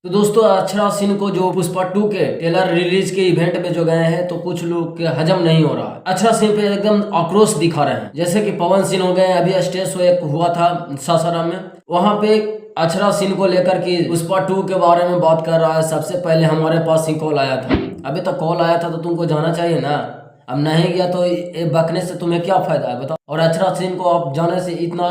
तो दोस्तों अक्षरा सिंह को जो पुष्पा 2 के ट्रेलर रिलीज के इवेंट में जो गए हैं तो कुछ लोग के हजम नहीं हो रहा है। अक्षरा सिंह पे एकदम आक्रोश दिखा रहे हैं। जैसे कि पवन सिंह हो गए, अभी स्टेज शो एक हुआ था सासाराम में, वहां पे अक्षरा सिंह को लेकर के पुष्पा 2 के बारे में बात कर रहा है। सबसे पहले हमारे पास ही कॉल आया था, अभी तक कॉल आया था तो तुमको जाना चाहिए ना। अब नहीं गया तो ये बकने से तुम्हें क्या फायदा है बताओ। और अक्षरा सिंह को आप जाने से इतना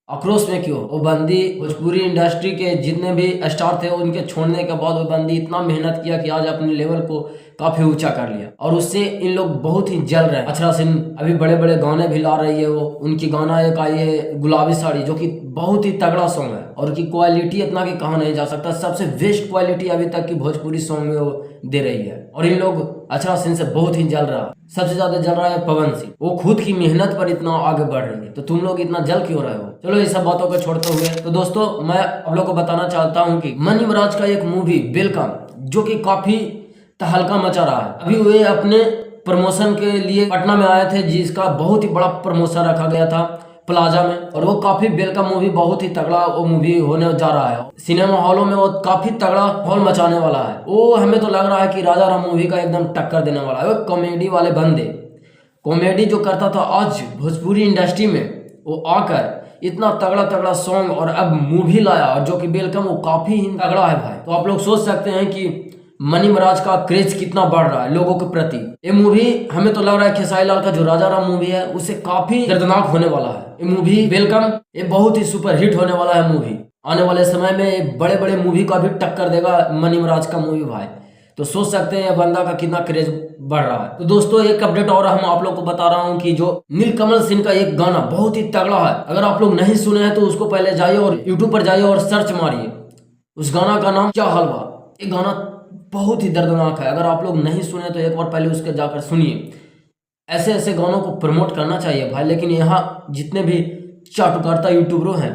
आक्रोश में क्यों? वो बंदी भोजपुरी इंडस्ट्री के जितने भी स्टार थे उनके छोड़ने के बाद वो बंदी इतना मेहनत किया कि आज अपने लेवल को काफी ऊंचा कर लिया और उससे इन लोग बहुत ही जल रहे हैं। अक्षरा सिंह अभी बड़े बड़े गाने भी ला रही है। वो उनकी गाना एक आई है गुलाबी साड़ी, जो कि बहुत ही तगड़ा सॉन्ग है और की क्वालिटी इतना कि कहा नहीं जा सकता। सबसे बेस्ट क्वालिटी अभी तक की भोजपुरी सॉन्ग में वो दे रही है और इन लोग अक्षरा सिंह से बहुत ही जल रहा है। सबसे ज्यादा जल रहा है पवन सिंह, वो खुद की मेहनत पर इतना आगे बढ़ रही है, तो तुम लोग इतना जल क्यों रहे हो? चलो ये सब बातों को छोड़ते हुए तो दोस्तों मैं आप लोग को बताना चाहता हूँ कि मनी महाराज का एक मूवी वेलकम, जो कि काफी तहलका मचा रहा है। अभी वे अपने प्रमोशन के लिए पटना में आए थे, जिसका बहुत ही बड़ा प्रमोशन रखा गया था प्लाजा में, और वो काफी वेलकम मूवी बहुत ही तगड़ा वो मूवी होने जा रहा है। सिनेमा हॉलों में वो काफी तगड़ा हॉल मचाने वाला है। वो हमें तो लग रहा है कि राजा राम मूवी का एकदम टक्कर देने वाला है। वो कॉमेडी वाले बंदे, कॉमेडी जो करता था आज भोजपुरी इंडस्ट्री में, वो आकर इतना तगड़ा तगड़ा सॉन्ग और अब मूवी लाया, और जो कि वेलकम वो काफी ही तगड़ा है भाई। तो आप लोग सोच सकते हैं कि मनी महाराज का क्रेज कितना बढ़ रहा है लोगों के प्रति। ये मूवी हमें तो लग रहा है खेसारी लाल का जो राजा राम मूवी है उससे काफी दर्दनाक होने वाला है। ये मूवी वेलकम ये बहुत ही सुपर हिट होने वाला है मूवी। आने वाले समय में बड़े बड़े मूवी का भी टक्कर देगा मनी महाराज का मूवी भाई। तो सोच सकते हैं बंदा का कितना क्रेज बढ़ रहा है। तो दोस्तों एक अपडेट और हम आप लोग को बता रहा हूँ कि जो नीलकमल सिंह का एक गाना बहुत ही तगड़ा है, अगर आप लोग नहीं सुने हैं तो उसको पहले जाइए और यूट्यूब पर जाइए और सर्च मारिए। उस गाना का नाम क्या हलवा। ये गाना बहुत ही दर्दनाक है, अगर आप लोग नहीं सुने तो एक बार पहले उसके जाकर सुनिए। ऐसे ऐसे गानों को प्रमोट करना चाहिए भाई, लेकिन यहाँ जितने भी चाटुकारता यूट्यूबरों हैं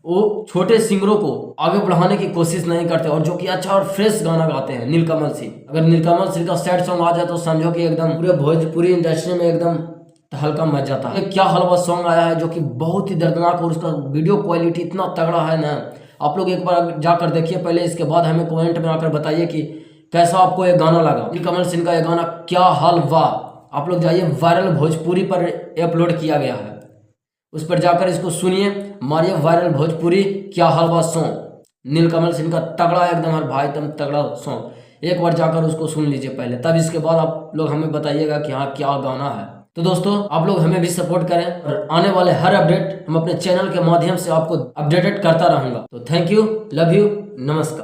वो छोटे सिंगरों को आगे बढ़ाने की कोशिश नहीं करते, और जो कि अच्छा और फ्रेश गाना गाते हैं नीलकमल सिंह। अगर नीलकमल सिंह का सैड सॉन्ग आ जाए तो समझो कि एकदम पूरे भोजपुरी इंडस्ट्री में एकदम तहलका मच जाता है। क्या हलवा सॉन्ग आया है जो कि बहुत ही दर्दनाक, और उसका वीडियो क्वालिटी इतना तगड़ा है ना। आप लोग एक बार जाकर देखिए पहले, इसके बाद हमें कमेंट में आकर बताइए कि कैसा आपको ये गाना लगा। नीलकमल सिंह का ये गाना क्या हलवा, आप लोग जाइए, वायरल भोजपुरी पर अपलोड किया गया है, उस पर जाकर इसको सुनिए, मारिए वायरल भोजपुरी क्या हलवा सॉन्ग। नीलकमल सिंह का तगड़ा एकदम हर भाई एकदम तगड़ा सॉन्ग, एक बार जाकर उसको सुन लीजिए पहले, तब इसके बाद आप लोग हमें बताइएगा कि हाँ क्या गाना है। तो दोस्तों आप लोग हमें भी सपोर्ट करें, और आने वाले हर अपडेट हम अपने चैनल के माध्यम से आपको अपडेटेड करता रहूंगा। तो थैंक यू, लव यू, नमस्कार।